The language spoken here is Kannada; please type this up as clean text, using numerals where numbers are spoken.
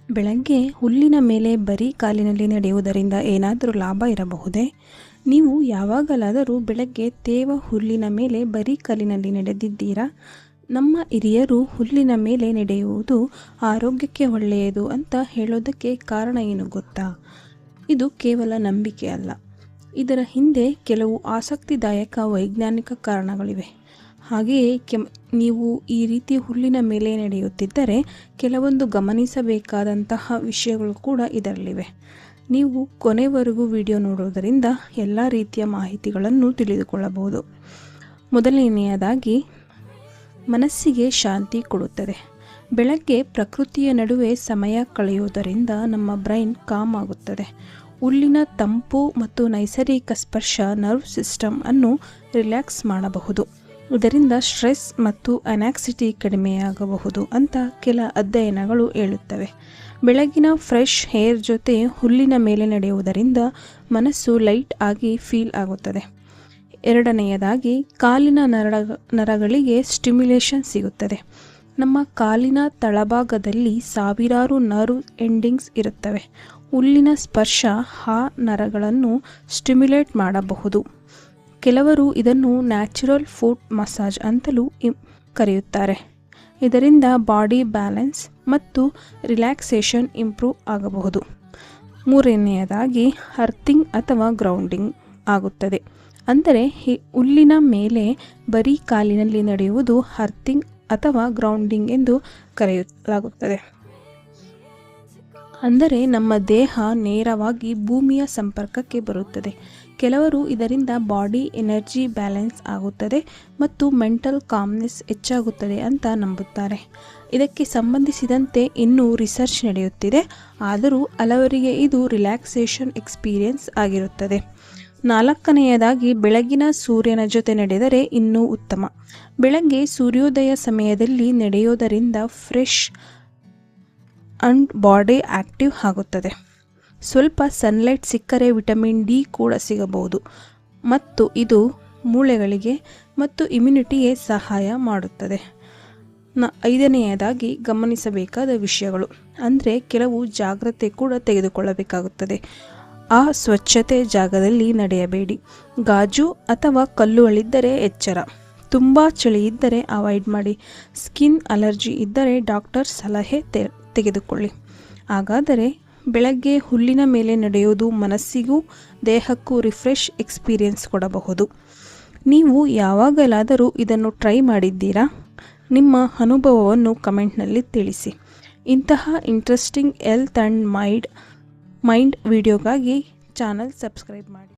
ಬೆಳಗ್ಗೆ ಹುಲ್ಲಿನ ಮೇಲೆ ಬರೀ ಕಾಲಿನಲ್ಲಿ ನಡೆಯುವುದರಿಂದ ಏನಾದರೂ ಲಾಭ ಇರಬಹುದೇ? ನೀವು ಯಾವಾಗಲಾದರೂ ಬೆಳಗ್ಗೆ ತೇವ ಹುಲ್ಲಿನ ಮೇಲೆ ಬರೀ ಕಾಲಿನಲ್ಲಿ ನಡೆದಿದ್ದೀರಾ? ನಮ್ಮ ಹಿರಿಯರು ಹುಲ್ಲಿನ ಮೇಲೆ ನಡೆಯುವುದು ಆರೋಗ್ಯಕ್ಕೆ ಒಳ್ಳೆಯದು ಅಂತ ಹೇಳೋದಕ್ಕೆ ಕಾರಣ ಏನು ಗೊತ್ತಾ? ಇದು ಕೇವಲ ನಂಬಿಕೆ ಅಲ್ಲ. ಇದರ ಹಿಂದೆ ಕೆಲವು ಆಸಕ್ತಿದಾಯಕ ವೈಜ್ಞಾನಿಕ ಕಾರಣಗಳಿವೆ. ಹಾಗೆಯೇ ನೀವು ಈ ರೀತಿ ಹುಲ್ಲಿನ ಮೇಲೆ ನಡೆಯುತ್ತಿದ್ದರೆ ಕೆಲವೊಂದು ಗಮನಿಸಬೇಕಾದಂತಹ ವಿಷಯಗಳು ಕೂಡ ಇದರಲ್ಲಿವೆ. ನೀವು ಕೊನೆವರೆಗೂ ವಿಡಿಯೋ ನೋಡುವುದರಿಂದ ಎಲ್ಲ ರೀತಿಯ ಮಾಹಿತಿಗಳನ್ನು ತಿಳಿದುಕೊಳ್ಳಬಹುದು. ಮೊದಲನೆಯದಾಗಿ, ಮನಸ್ಸಿಗೆ ಶಾಂತಿ ಕೊಡುತ್ತದೆ. ಬೆಳಗ್ಗೆ ಪ್ರಕೃತಿಯ ನಡುವೆ ಸಮಯ ಕಳೆಯುವುದರಿಂದ ನಮ್ಮ ಬ್ರೈನ್ ಕಾಮ್ ಆಗುತ್ತದೆ. ಹುಲ್ಲಿನ ತಂಪು ಮತ್ತು ನೈಸರ್ಗಿಕ ಸ್ಪರ್ಶ ನರ್ವ್ ಸಿಸ್ಟಮ್ ಅನ್ನು ರಿಲ್ಯಾಕ್ಸ್ ಮಾಡಬಹುದು. ಇದರಿಂದ ಸ್ಟ್ರೆಸ್ ಮತ್ತು ಅನಾಕ್ಸಿಟಿ ಕಡಿಮೆಯಾಗಬಹುದು ಅಂತ ಕೆಲ ಅಧ್ಯಯನಗಳು ಹೇಳುತ್ತವೆ. ಬೆಳಗಿನ ಫ್ರೆಶ್ ಏರ್ ಜೊತೆ ಹುಲ್ಲಿನ ಮೇಲೆ ನಡೆಯುವುದರಿಂದ ಮನಸ್ಸು ಲೈಟ್ ಆಗಿ ಫೀಲ್ ಆಗುತ್ತದೆ. ಎರಡನೆಯದಾಗಿ, ಕಾಲಿನ ನರಗಳಿಗೆ ಸ್ಟಿಮ್ಯುಲೇಷನ್ ಸಿಗುತ್ತದೆ. ನಮ್ಮ ಕಾಲಿನ ತಳಭಾಗದಲ್ಲಿ ಸಾವಿರಾರು ನರ್ವ್ ಎಂಡಿಂಗ್ಸ್ ಇರುತ್ತವೆ. ಹುಲ್ಲಿನ ಸ್ಪರ್ಶ ಆ ನರಗಳನ್ನು ಸ್ಟಿಮ್ಯುಲೇಟ್ ಮಾಡಬಹುದು. ಕೆಲವರು ಇದನ್ನು ನ್ಯಾಚುರಲ್ ಫುಟ್ ಮಸಾಜ್ ಅಂತಲೂ ಕರೆಯುತ್ತಾರೆ. ಇದರಿಂದ ಬಾಡಿ ಬ್ಯಾಲೆನ್ಸ್ ಮತ್ತು ರಿಲ್ಯಾಕ್ಸೇಷನ್ ಇಂಪ್ರೂವ್ ಆಗಬಹುದು. ಮೂರನೆಯದಾಗಿ, ಅರ್ಥಿಂಗ್ ಅಥವಾ ಗ್ರೌಂಡಿಂಗ್ ಆಗುತ್ತದೆ. ಅಂದರೆ ಹುಲ್ಲಿನ ಮೇಲೆ ಬರೀ ಕಾಲಿನಲ್ಲಿ ನಡೆಯುವುದು ಅರ್ಥಿಂಗ್ ಅಥವಾ ಗ್ರೌಂಡಿಂಗ್ ಎಂದು ಕರೆಯಲಾಗುತ್ತದೆ. ಅಂದರೆ ನಮ್ಮ ದೇಹ ನೇರವಾಗಿ ಭೂಮಿಯ ಸಂಪರ್ಕಕ್ಕೆ ಬರುತ್ತದೆ. ಕೆಲವರು ಇದರಿಂದ ಬಾಡಿ ಎನರ್ಜಿ ಬ್ಯಾಲೆನ್ಸ್ ಆಗುತ್ತದೆ ಮತ್ತು ಮೆಂಟಲ್ ಕಾಮ್ನೆಸ್ ಹೆಚ್ಚಾಗುತ್ತದೆ ಅಂತ ನಂಬುತ್ತಾರೆ. ಇದಕ್ಕೆ ಸಂಬಂಧಿಸಿದಂತೆ ಇನ್ನೂ ರಿಸರ್ಚ್ ನಡೆಯುತ್ತಿದೆ. ಆದರೂ ಹಲವರಿಗೆ ಇದು ರಿಲ್ಯಾಕ್ಸೇಷನ್ ಎಕ್ಸ್ಪೀರಿಯನ್ಸ್ ಆಗಿರುತ್ತದೆ. ನಾಲ್ಕನೆಯದಾಗಿ, ಬೆಳಗಿನ ಸೂರ್ಯನ ಜೊತೆ ನಡೆದರೆ ಇನ್ನೂ ಉತ್ತಮ. ಬೆಳಗ್ಗೆ ಸೂರ್ಯೋದಯ ಸಮಯದಲ್ಲಿ ನಡೆಯೋದರಿಂದ ಫ್ರೆಶ್ ಅಂಡ್ ಬಾಡಿ ಆಕ್ಟಿವ್ ಆಗುತ್ತದೆ. ಸ್ವಲ್ಪ ಸನ್ಲೈಟ್ ಸಿಕ್ಕರೆ ವಿಟಮಿನ್ ಡಿ ಕೂಡ ಸಿಗಬಹುದು ಮತ್ತು ಇದು ಮೂಳೆಗಳಿಗೆ ಮತ್ತು ಇಮ್ಯುನಿಟಿಗೆ ಸಹಾಯ ಮಾಡುತ್ತದೆ. ಐದನೆಯದಾಗಿ, ಗಮನಿಸಬೇಕಾದ ವಿಷಯಗಳು ಅಂದರೆ ಕೆಲವು ಜಾಗ್ರತೆ ಕೂಡ ತೆಗೆದುಕೊಳ್ಳಬೇಕಾಗುತ್ತದೆ. ಸ್ವಚ್ಛತೆ ಜಾಗದಲ್ಲಿ ನಡೆಯಬೇಡಿ. ಗಾಜು ಅಥವಾ ಕಲ್ಲುಗಳಿದ್ದರೆ ಎಚ್ಚರ. ತುಂಬ ಚಳಿ ಇದ್ದರೆ ಅವಾಯ್ಡ್ ಮಾಡಿ. ಸ್ಕಿನ್ ಅಲರ್ಜಿ ಇದ್ದರೆ ಡಾಕ್ಟರ್ ಸಲಹೆ ತೆಗೆದುಕೊಳ್ಳಿ. ಹಾಗಾದರೆ ಬೆಳಗ್ಗೆ ಹುಲ್ಲಿನ ಮೇಲೆ ನಡೆಯೋದು ಮನಸ್ಸಿಗೂ ದೇಹಕ್ಕೂ ರಿಫ್ರೆಶ್ ಎಕ್ಸ್ಪೀರಿಯನ್ಸ್ ಕೊಡಬಹುದು. ನೀವು ಯಾವಾಗಲಾದರೂ ಇದನ್ನು ಟ್ರೈ ಮಾಡಿದ್ದೀರಾ? ನಿಮ್ಮ ಅನುಭವವನ್ನು ಕಮೆಂಟ್ನಲ್ಲಿ ತಿಳಿಸಿ. ಇಂತಹ ಇಂಟ್ರೆಸ್ಟಿಂಗ್ ಹೆಲ್ತ್ ಆ್ಯಂಡ್ ಮೈಂಡ್ ವಿಡಿಯೋಗಾಗಿ ಚಾನಲ್ ಸಬ್ಸ್ಕ್ರೈಬ್ ಮಾಡಿ.